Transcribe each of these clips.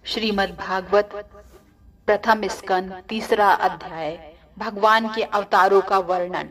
श्रीमद् भागवत प्रथम स्कंद तीसरा अध्याय भगवान के अवतारों का वर्णन।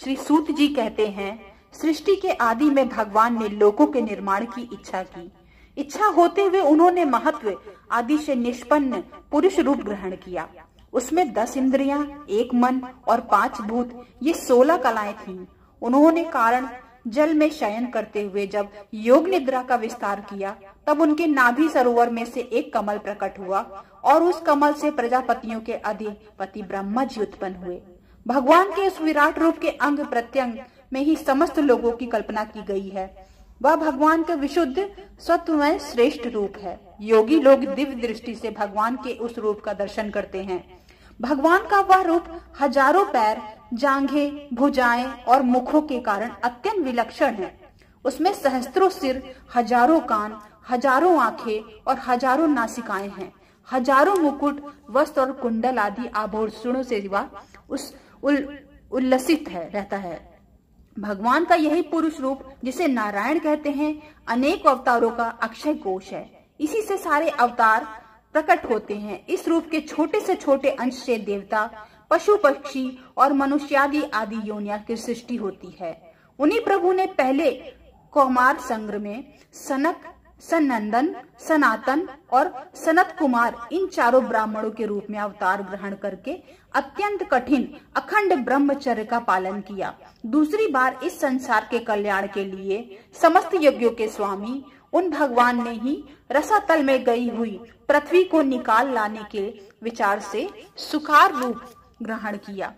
श्री सूत जी कहते हैं, सृष्टि के आदि में भगवान ने लोकों के निर्माण की इच्छा की। इच्छा होते हुए उन्होंने महत्व आदि से निष्पन्न पुरुष रूप ग्रहण किया। उसमें 10 इंद्रियां, 1 मन और 5 भूत, ये 16 कलाएं थीं। उन्होंने कारण जल में शयन करते हुए जब योग निद्रा का विस्तार किया, तब उनके नाभि सरोवर में से एक कमल प्रकट हुआ और उस कमल से प्रजापतियों के अधिपति ब्रह्मा जी उत्पन्न हुए। भगवान के उस विराट रूप के अंग प्रत्यंग में ही समस्त लोगों की कल्पना की गई है। वह भगवान का विशुद्ध सत्वमय श्रेष्ठ रूप है। योगी लोग दिव्य दृष्टि से भगवान के उस रूप का दर्शन करते हैं। भगवान का वह रूप हजारों पैर, जांघें, भुजाएं और मुखों के कारण अत्यंत विलक्षण है। उसमें सहस्त्रों सिर, हजारों कान, हजारों आंखें और हजारों नासिकाएं हैं। हजारों मुकुट, वस्त्र और कुंडल आदि आभूषणों से वह उल्लसित रहता है। भगवान का यही पुरुष रूप, जिसे नारायण कहते हैं, अनेक अवतारों का अक्षय कोश है। इसी से सारे अवतार प्रकट होते हैं। इस रूप के छोटे से छोटे अंश से देवता, पशु पक्षी और मनुष्यादि आदि योनियों की सृष्टि होती है। उन्हीं प्रभु ने पहले कौमार संग्र में सनक, सनंदन, सनातन और सनत कुमार इन चारों ब्राह्मणों के रूप में अवतार ग्रहण करके अत्यंत कठिन अखंड ब्रह्मचर्य का पालन किया। दूसरी बार इस संसार के कल्याण के लिए समस्त यज्ञों के स्वामी उन भगवान ने ही रसातल में गई हुई पृथ्वी को निकाल लाने के विचार से सुखार रूप ग्रहण किया।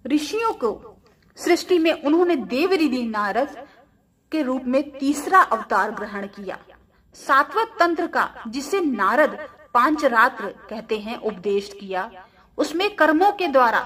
ऋषियों को सृष्टि में उन्होंने देवऋषि नारद के रूप में तीसरा अवतार ग्रहण किया। सात्वत तंत्र का, जिसे नारद पांचरात्र कहते हैं, उपदेश किया। उसमें कर्मों के द्वारा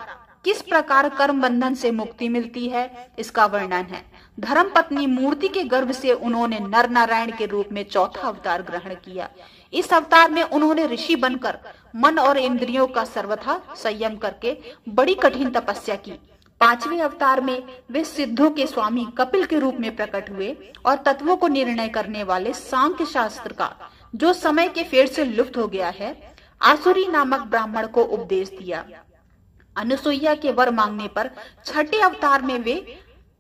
किस प्रकार कर्म बंधन से मुक्ति मिलती है, इसका वर्णन है। धर्म पत्नी मूर्ति के गर्भ से उन्होंने नर नारायण के रूप में चौथा अवतार ग्रहण किया। इस अवतार में उन्होंने ऋषि बनकर मन और इंद्रियों का सर्वथा संयम करके बड़ी कठिन तपस्या की। 5वें अवतार में वे सिद्धों के स्वामी कपिल के रूप में प्रकट हुए और तत्वों को निर्णय करने वाले सांख्य शास्त्र का, जो समय के फेर से लुप्त हो गया है, आसुरी नामक ब्राह्मण को उपदेश दिया। अनुसुईया के वर मांगने पर 6ठे अवतार में वे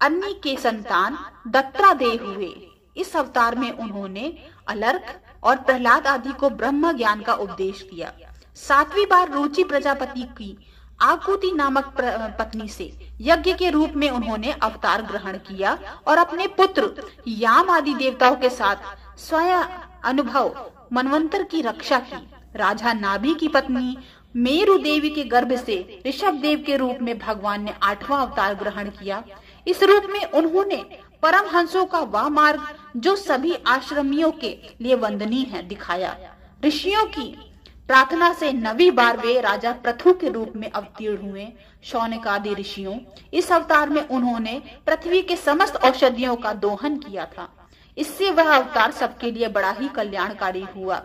अन्नी के संतान दत्तात्रेय हुए। इस अवतार में उन्होंने अलर्क और प्रहलाद आदि को ब्रह्म ज्ञान का उपदेश किया। 7वीं बार रुचि प्रजापति की आकुति नामक पत्नी से यज्ञ के रूप में उन्होंने अवतार ग्रहण किया और अपने पुत्र याम आदि देवताओं के साथ स्वयं अनुभव मनवंतर की रक्षा की। राजा नाभि की पत्नी मेरु देवी के गर्भ से ऋषभ देव के रूप में भगवान ने 8वां अवतार ग्रहण किया। इस रूप में उन्होंने परम हंसों का वह मार्ग, जो सभी आश्रमियों के लिए वंदनीय है, दिखाया। ऋषियों की प्रार्थना से 9वीं बार वे राजा पृथु के रूप में अवतीर्ण हुए। शौनक आदि ऋषियों, इस अवतार में उन्होंने पृथ्वी के समस्त औषधियों का दोहन किया था। इससे वह अवतार सबके लिए बड़ा ही कल्याणकारी हुआ।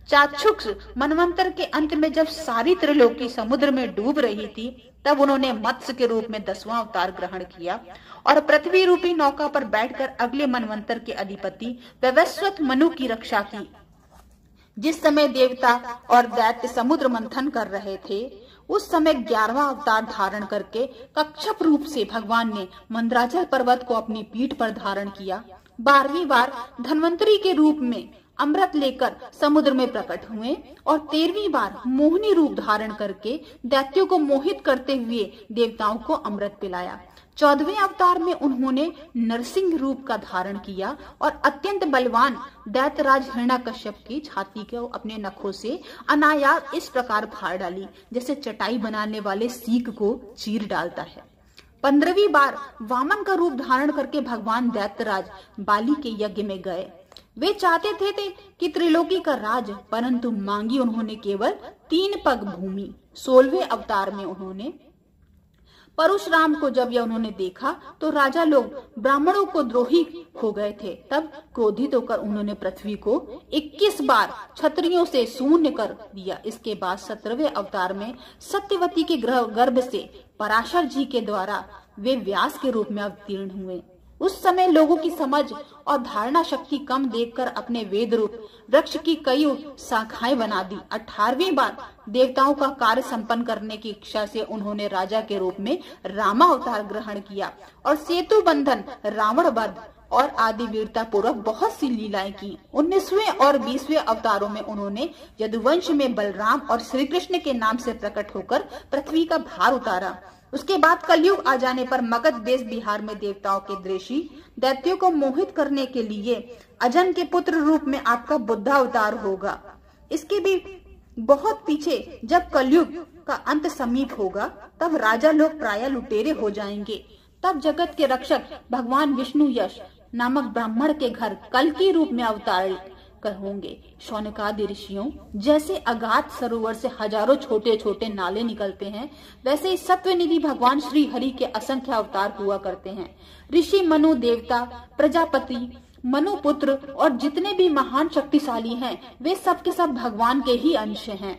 चाक्षुष मनवंतर के अंत में जब सारी त्रिलोकी समुद्र में डूब रही थी, तब उन्होंने मत्स्य के रूप में 10वां अवतार ग्रहण किया और पृथ्वी रूपी नौका पर बैठकर अगले मनवंतर के अधिपति वैवस्वत मनु की रक्षा की। जिस समय देवता और दैत्य समुद्र मंथन कर रहे थे, उस समय 11वां अवतार धारण करके कच्छप रूप से भगवान ने मंदराचल पर्वत को अपनी पीठ पर धारण किया। 12वीं बार धन्वंतरी के रूप में अमृत लेकर समुद्र में प्रकट हुए और 13वीं बार मोहिनी रूप धारण करके दैत्यों को मोहित करते हुए देवताओं को अमृत पिलाया। 14वें अवतार में उन्होंने नरसिंह रूप का धारण किया और अत्यंत बलवान दैत्यराज हिरण्यकश्यप की छाती को अपने नखों से अनायास इस प्रकार फाड़ डाली, जैसे चटाई बनाने वाले सीक को चीर डालता है। 15वीं बार वामन का रूप धारण करके भगवान दैत्यराज बाली के यज्ञ में गए। वे चाहते थे कि त्रिलोकी का राज, परंतु मांगी उन्होंने केवल 3 पग भूमि। 16वें अवतार में उन्होंने परशुराम को जब यह उन्होंने देखा, तो राजा लोग ब्राह्मणों को द्रोही हो गए थे। तब क्रोधित होकर उन्होंने पृथ्वी को 21 बार क्षत्रियों से शून्य कर दिया। इसके बाद 17वें अवतार में सत्यवती के गर्भ से पराशर जी के द्वारा वे व्यास के रूप में अवतीर्ण हुए। उस समय लोगों की समझ और धारणा शक्ति कम देखकर अपने वेद रूप वृक्ष की कई शाखाएं बना दी। 18वीं बार देवताओं का कार्य संपन्न करने की इच्छा से उन्होंने राजा के रूप में रामा अवतार ग्रहण किया और सेतु बंधन, रावण वध और आदि वीरता पूर्वक बहुत सी लीलाएं की। 19वें और 20वें अवतारों में उन्होंने यदुवंश में बलराम और श्री कृष्ण के नाम से प्रकट होकर पृथ्वी का भार उतारा। उसके बाद कलयुग आ जाने पर मगध देश बिहार में देवताओं के दृषि दैत्यों को मोहित करने के लिए अजन के पुत्र रूप में आपका बुद्धा अवतार होगा। इसके भी बहुत पीछे जब कलयुग का अंत समीप होगा तब राजा लोग प्रायः लुटेरे हो जाएंगे। तब जगत के रक्षक भगवान विष्णु यश नामक ब्राह्मण के घर कल की रूप में अवतार होंगे। शौनकादि ऋषियों जैसे अगाध सरोवर से हजारों छोटे छोटे नाले निकलते हैं, वैसे ही सत्वनिधि भगवान श्री हरि के असंख्य अवतार हुआ करते हैं। ऋषि, मनु, देवता, प्रजापति, मनुपुत्र और जितने भी महान शक्तिशाली हैं, वे सब के सब भगवान के ही अंश हैं।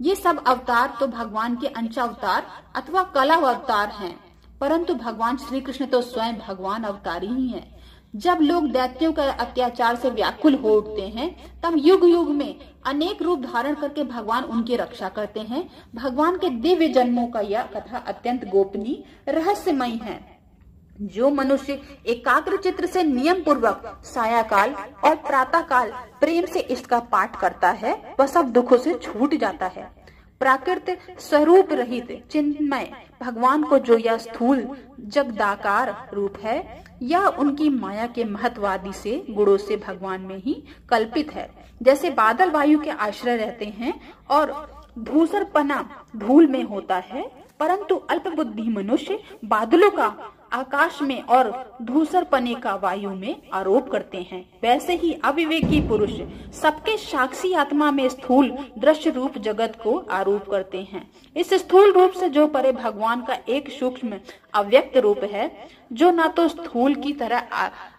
ये सब अवतार तो भगवान के अंश अवतार अथवा कला अवतार हैं, परंतु भगवान श्री कृष्ण तो स्वयं भगवान अवतारी ही हैं। जब लोग दैत्यों के अत्याचार से व्याकुल हो उठते हैं, तब युग युग में अनेक रूप धारण करके भगवान उनकी रक्षा करते हैं। भगवान के दिव्य जन्मों का यह कथा अत्यंत गोपनीय, रहस्यमय है। जो मनुष्य एकाग्र चित्र से नियम पूर्वक सायाकाल और प्रातः काल प्रेम से इसका पाठ करता है, वह सब दुखों से छूट जाता है। प्राकृत स्वरूप रहित चिन्मय भगवान को जो यह स्थूल जगदाकार रूप है, यह उनकी माया के महत्वादि से गुणों से भगवान में ही कल्पित है। जैसे बादल वायु के आश्रय रहते हैं और धूसरपना धूल में होता है, परंतु अल्प बुद्धि मनुष्य बादलों का आकाश में और धूसरपने का वायु में आरोप करते हैं, वैसे ही अविवेकी पुरुष सबके साक्षी आत्मा में स्थूल दृश्य रूप जगत को आरोप करते हैं। इस स्थूल रूप से जो परे भगवान का एक सूक्ष्म अव्यक्त रूप है, जो ना तो स्थूल की तरह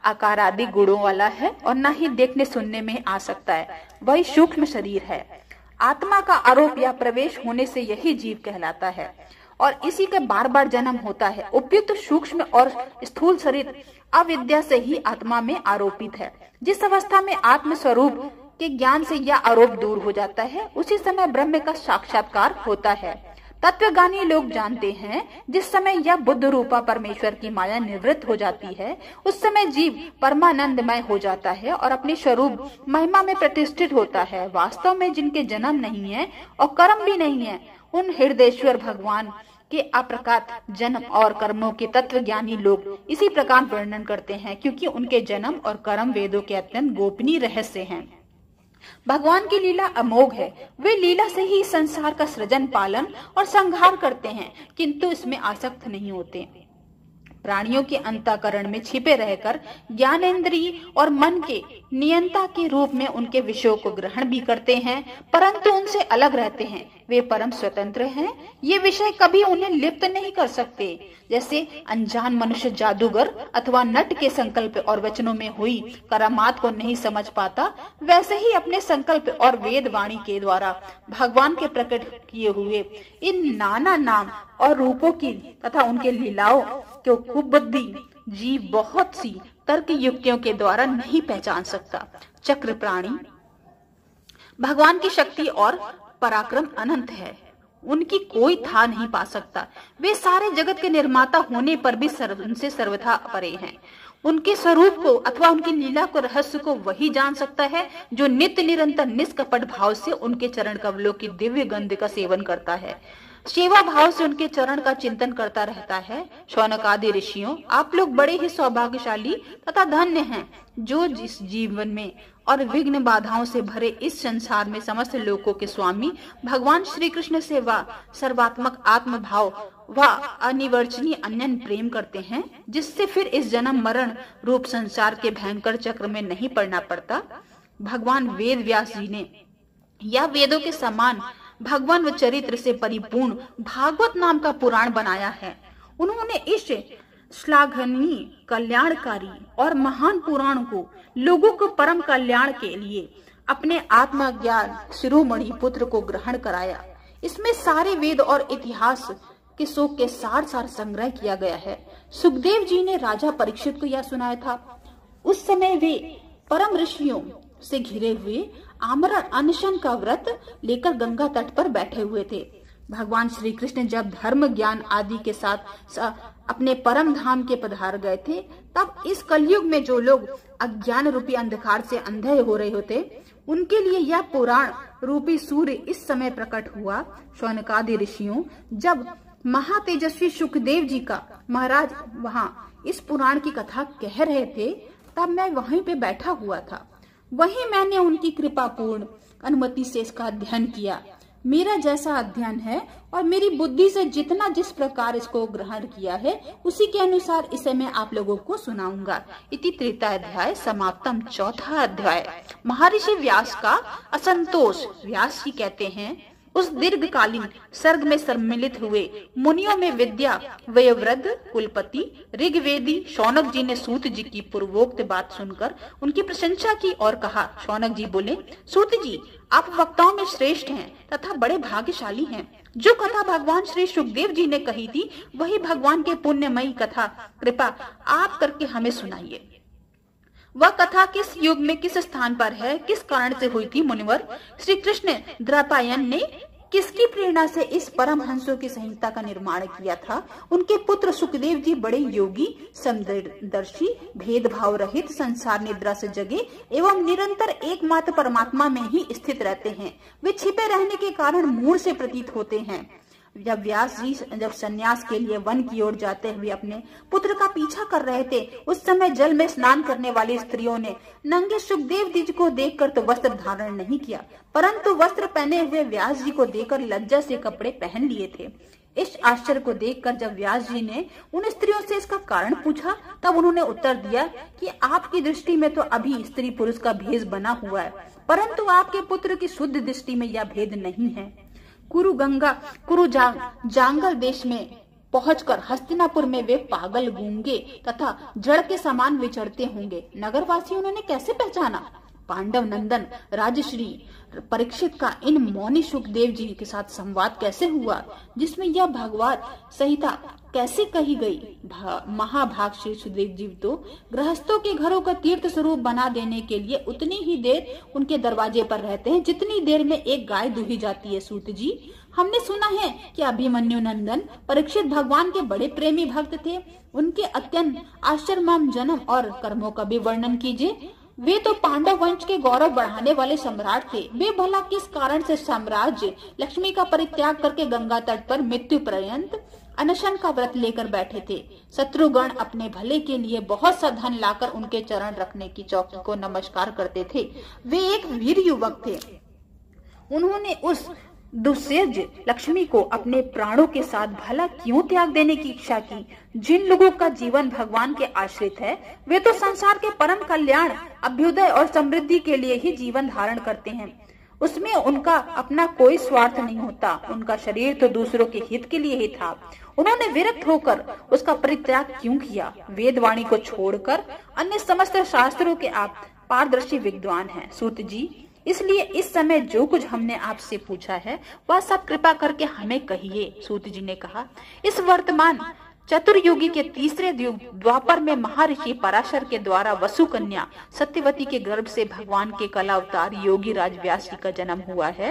आकार आदि गुणों वाला है और न ही देखने सुनने में आ सकता है, वही सूक्ष्म शरीर है। आत्मा का आरोप या प्रवेश होने से यही जीव कहलाता है और इसी का बार बार जन्म होता है। उपयुक्त सूक्ष्म और स्थूल शरीर अविद्या से ही आत्मा में आरोपित है। जिस अवस्था में आत्म स्वरूप के ज्ञान से यह आरोप दूर हो जाता है, उसी समय ब्रह्म का साक्षात्कार होता है। तत्वज्ञानी लोग जानते हैं, जिस समय यह बुद्ध रूपा परमेश्वर की माया निवृत्त हो जाती है, उस समय जीव परमानंदमय हो जाता है और अपने स्वरूप महिमा में प्रतिष्ठित होता है। वास्तव में जिनके जन्म नहीं है और कर्म भी नहीं है, उन हृदयेश्वर भगवान के अप्रकात जन्म और कर्मों के तत्व ज्ञानी लोग इसी प्रकार वर्णन करते हैं, क्योंकि उनके जन्म और कर्म वेदों के अत्यंत गोपनीय रहस्य हैं। भगवान की लीला अमोघ है। वे लीला से ही संसार का सृजन, पालन और संहार करते हैं, किंतु इसमें आसक्त नहीं होते। प्राणियों के अंतःकरण में छिपे रहकर ज्ञानेंद्रिय और मन के नियंता के रूप में उनके विषयों को ग्रहण भी करते हैं, परंतु उनसे अलग रहते हैं। वे परम स्वतंत्र हैं। ये विषय कभी उन्हें लिप्त नहीं कर सकते। जैसे अनजान मनुष्य जादूगर अथवा नट के संकल्प और वचनों में हुई करामात को नहीं समझ पाता, वैसे ही अपने संकल्प और वेद वाणी के द्वारा भगवान के प्रकट किए हुए इन नाना नाम और रूपों की तथा उनके लीलाओं को कुबुद्धि जीव बहुत सी तर्क युक्तियों के द्वारा नहीं पहचान सकता। चक्र प्राणी भगवान की शक्ति और पराक्रम अनंत है, उनकी कोई था नहीं पा सकता। वे सारे जगत के निर्माता होने पर भी उनसे सर्वथा परे हैं। उनके स्वरूप को अथवा उनकी लीला को, रहस्य को वही जान सकता है जो नित्य निरंतर निष्कपट भाव से उनके चरण कमलों की दिव्य गंध का सेवन करता है, सेवा भाव से उनके चरण का चिंतन करता रहता है। शौनकादि ऋषियों, आप लोग बड़े ही सौभाग्यशाली तथा धन्य हैं, जो जिस जीवन में और विघ्न बाधाओं से भरे इस संसार में समस्त लोकों के स्वामी भगवान श्री कृष्ण से व सर्वात्मक आत्म भाव व अनिवर्चनीय अन्यन प्रेम करते हैं, जिससे फिर इस जन्म मरण रूप संसार के भयंकर चक्र में नहीं पड़ना पड़ता। भगवान वेद व्यास जी ने या वेदों के समान भगवान व चरित्र से परिपूर्ण भागवत नाम का पुराण बनाया है। उन्होंने इस श्लाघनीय, कल्याणकारी और महान पुराण को लोगों को परम कल्याण के लिए अपने आत्मज्ञान शिरोमणि पुत्र को ग्रहण कराया। इसमें सारे वेद और इतिहास के शोक के सार संग्रह किया गया है। सुखदेव जी ने राजा परीक्षित को यह सुनाया था। उस समय वे परम ऋषियों से घिरे हुए आमरण अनशन का व्रत लेकर गंगा तट पर बैठे हुए थे। भगवान श्री कृष्ण जब धर्म ज्ञान आदि के साथ अपने परम धाम के पधार गए थे, तब इस कलयुग में जो लोग अज्ञान रूपी अंधकार से अंधे हो रहे होते, उनके लिए यह पुराण रूपी सूर्य इस समय प्रकट हुआ। शौनकादि ऋषियों, जब महातेजस्वी सुखदेव जी का महाराज वहां इस पुराण की कथा कह रहे थे, तब मैं वहीं पे बैठा हुआ था। वहीं मैंने उनकी कृपा पूर्ण अनुमति से इसका अध्ययन किया। मेरा जैसा अध्ययन है और मेरी बुद्धि से जितना जिस प्रकार इसको ग्रहण किया है, उसी के अनुसार इसे मैं आप लोगों को सुनाऊंगा। इति तृतीयाध्याय समाप्तम। चौथा अध्याय महर्षि व्यास का असंतोष। व्यास जी कहते हैं, उस दीर्घकालीन सर्ग में सम्मिलित हुए मुनियों में विद्या वयोवृद्ध कुलपति ऋग्वेदी शौनक जी ने सूत जी की पूर्वोक्त बात सुनकर उनकी प्रशंसा की और कहा। शौनक जी बोले, सूत जी, आप वक्ताओं में श्रेष्ठ हैं तथा बड़े भाग्यशाली हैं। जो कथा भगवान श्री सुखदेव जी ने कही थी, वही भगवान के पुण्यमयी कथा कृपा आप करके हमें सुनाइए। वह कथा किस युग में किस स्थान पर है, किस कारण से हुई थी मुनिवर? श्री कृष्ण द्रौपदी ने किसकी प्रेरणा से इस परमहंसों की संहिता का निर्माण किया था? उनके पुत्र सुखदेव जी बड़े योगी, समदर्शी, भेदभाव रहित, संसार निद्रा से जगे एवं निरंतर एकमात्र परमात्मा में ही स्थित रहते हैं। वे छिपे रहने के कारण मूढ़ से प्रतीत होते हैं। जब व्यास जी जब संन्यास के लिए वन की ओर जाते हुए अपने पुत्र का पीछा कर रहे थे, उस समय जल में स्नान करने वाली स्त्रियों ने नंगे सुखदेव जी को देखकर तो वस्त्र धारण नहीं किया, परंतु वस्त्र पहने हुए व्यास जी को देखकर लज्जा से कपड़े पहन लिए थे। इस आश्चर्य को देखकर जब व्यास जी ने उन स्त्रियों से इसका कारण पूछा, तब उन्होंने उत्तर दिया कि आपकी दृष्टि में तो अभी स्त्री पुरुष का भेद बना हुआ है, परंतु आपके पुत्र की शुद्ध दृष्टि में यह भेद नहीं है। जांगल देश में पहुंचकर हस्तिनापुर में वे पागल, गूंगे तथा जड़ के समान विचरते होंगे। नगरवासियों ने कैसे पहचाना? पांडव नंदन राजश्री परीक्षित का इन मौनी सुखदेव जी के साथ संवाद कैसे हुआ, जिसमें यह भगवत संहिता कैसे कही गई? महाभाग श्री सुखदेव जी तो गृहस्थों के घरों का तीर्थ स्वरूप बना देने के लिए उतनी ही देर उनके दरवाजे पर रहते हैं जितनी देर में एक गाय दूही जाती है। सूत जी, हमने सुना है कि अभिमन्यु नंदन परीक्षित भगवान के बड़े प्रेमी भक्त थे। उनके अत्यंत आश्चर्यमय जन्म और कर्मों का भी वर्णन कीजिए। वे तो पांडव वंश के गौरव बढ़ाने वाले सम्राट थे। वे भला किस कारण से साम्राज्य लक्ष्मी का परित्याग करके गंगा तट पर मृत्यु पर्यंत अनशन का व्रत लेकर बैठे थे? शत्रुगण अपने भले के लिए बहुत सा धन लाकर उनके चरण रखने की चौकी को नमस्कार करते थे। वे एक वीर युवक थे। उन्होंने उस दुस्सेज लक्ष्मी को अपने प्राणों के साथ भला क्यों त्याग देने की इच्छा की? जिन लोगों का जीवन भगवान के आश्रित है, वे तो संसार के परम कल्याण, अभ्युदय और समृद्धि के लिए ही जीवन धारण करते हैं। उसमें उनका अपना कोई स्वार्थ नहीं होता। उनका शरीर तो दूसरों के हित के लिए ही था। उन्होंने विरक्त होकर उसका परित्याग क्यों किया? वेदवाणी को छोड़कर अन्य समस्त शास्त्रों के आप पारदर्शी विद्वान हैं। सूत जी, इसलिए इस समय जो कुछ हमने आपसे पूछा है वह सब कृपा करके हमें कहिए। सूत जी ने कहा, इस वर्तमान चतुर्युगी के तीसरे युग द्वापर में महर्षि पराशर के द्वारा वसु कन्या सत्यवती के गर्भ से भगवान के कला अवतार योगी राज व्यास जी का जन्म हुआ है।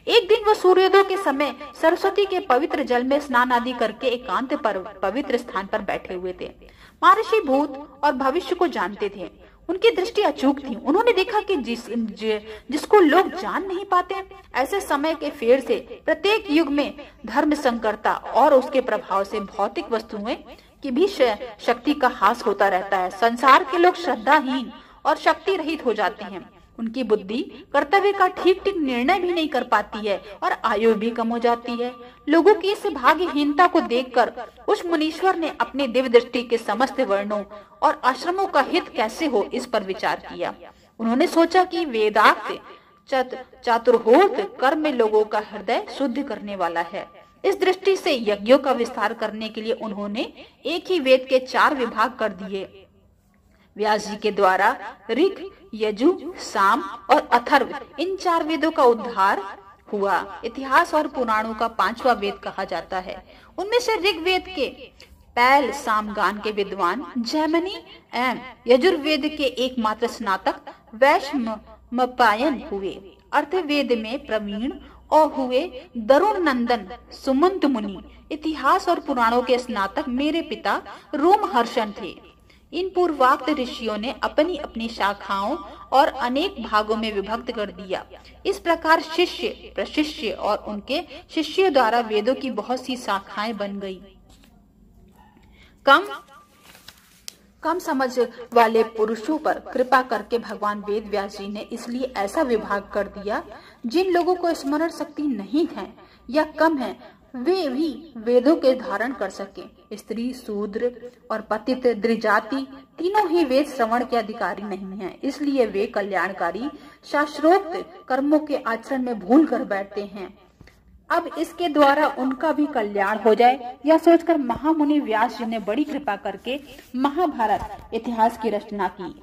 एक दिन वह सूर्योदय के समय सरस्वती के पवित्र जल में स्नान आदि करके एकांत पर पवित्र स्थान पर बैठे हुए थे। महर्षि भूत और भविष्य को जानते थे। उनकी दृष्टि अचूक थी। उन्होंने देखा कि जिसको लोग जान नहीं पाते, ऐसे समय के फेर से प्रत्येक युग में धर्म संकरता और उसके प्रभाव से भौतिक वस्तुएं की भी शक्ति का ह्रास होता रहता है। संसार के लोग श्रद्धाहीन और शक्ति रहित हो जाते हैं। उनकी बुद्धि कर्तव्य का ठीक ठीक निर्णय भी नहीं कर पाती है और आयु भी कम हो जाती है। लोगों की इस भाग्यहीनता को देखकर उस मुनीश्वर ने अपनी दिव्य दृष्टि के समस्त वर्णों और आश्रमों का हित कैसे हो, इस पर विचार किया। उन्होंने सोचा कि वेदांत चातुर्होत कर्म में लोगों का हृदय शुद्ध करने वाला है। इस दृष्टि से यज्ञों का विस्तार करने के लिए उन्होंने एक ही वेद के 4 विभाग कर दिए। व्यास जी के द्वारा ऋग, यजु, साम और अथर्व, इन 4 वेदों का उद्धार हुआ। इतिहास और पुराणों का 5वां वेद कहा जाता है। उनमें से ऋग्वेद के पैल सामगान के विद्वान जैमिनी एवं यजुर्वेद के एकमात्र स्नातक वैशम्पायन हुए। अर्थवेद में प्रवीण और हुए दरुण नंदन सुमंत मुनि। इतिहास और पुराणों के स्नातक मेरे पिता रोमहर्षण थे। इन पूर्वोक्त ऋषियों ने अपनी अपनी शाखाओं और अनेक भागों में विभक्त कर दिया। इस प्रकार शिष्य प्रशिष्य और उनके शिष्यों द्वारा वेदों की बहुत सी शाखाएं बन गई। कम समझ वाले पुरुषों पर कृपा करके भगवान वेद व्यास जी ने इसलिए ऐसा विभाग कर दिया, जिन लोगों को स्मरण शक्ति नहीं है या कम है वे भी वेदों के धारण कर सके। स्त्री, शूद्र और पतित, द्विजाति तीनों ही वेद श्रवण के अधिकारी नहीं हैं। इसलिए वे कल्याणकारी शास्त्रोक्त कर्मों के आचरण में भूल कर बैठते हैं। अब इसके द्वारा उनका भी कल्याण हो जाए, यह सोचकर महामुनि व्यास जी ने बड़ी कृपा करके महाभारत इतिहास की रचना की।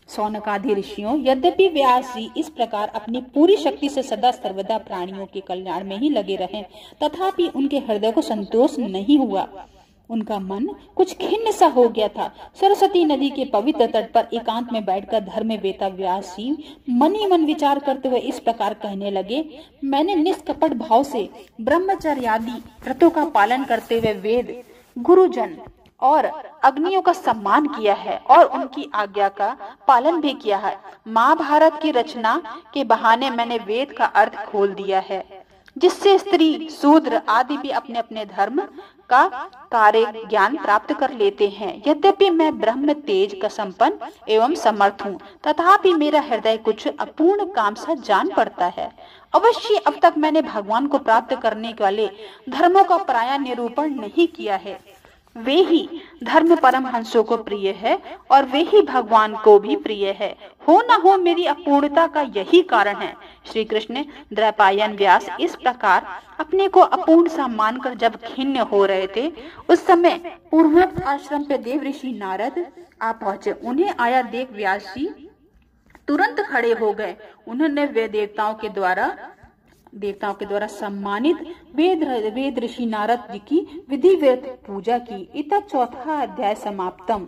शौनकादि ऋषियों, यद्यपि व्यास जी इस प्रकार अपनी पूरी शक्ति से सदा सर्वदा प्राणियों के कल्याण में ही लगे रहे, तथापि उनके हृदय को संतोष नहीं हुआ। उनका मन कुछ खिन्न सा हो गया था। सरस्वती नदी के पवित्र तट पर एकांत में बैठकर धर्म वेता व्यास जी मन ही मन विचार करते हुए इस प्रकार कहने लगे, मैंने निष्कपट भाव से ब्रह्मचर्य आदि व्रतों का पालन करते हुए वेद, गुरुजन और अग्नियों का सम्मान किया है और उनकी आज्ञा का पालन भी किया है। महाभारत की रचना के बहाने मैंने वेद का अर्थ खोल दिया है, जिससे स्त्री, शूद्र आदि भी अपने अपने धर्म का कार्य ज्ञान प्राप्त कर लेते हैं। यद्यपि मैं ब्रह्म तेज का संपन्न एवं समर्थ हूँ, तथापि मेरा हृदय कुछ अपूर्ण काम सा जान पड़ता है। अवश्य अब तक मैंने भगवान को प्राप्त करने वाले धर्मों का प्राय निरूपण नहीं किया है। वे ही धर्म परमहंसों को प्रिय है और वे ही भगवान को भी प्रिय है। हो न हो मेरी अपूर्णता का यही कारण है। श्री कृष्ण द्वैपायन व्यास इस प्रकार अपने को अपूर्ण सा मानकर जब खिन्न हो रहे थे, उस समय पूर्वोक्त आश्रम पे देव ऋषि नारद आ पहुंचे। उन्हें आया देख व्यास जी तुरंत खड़े हो गए। उन्होंने वे देवताओं के द्वारा सम्मानित वेद ऋषि नारद जी की विधिवत पूजा की। इत 4वां अध्याय समाप्तम।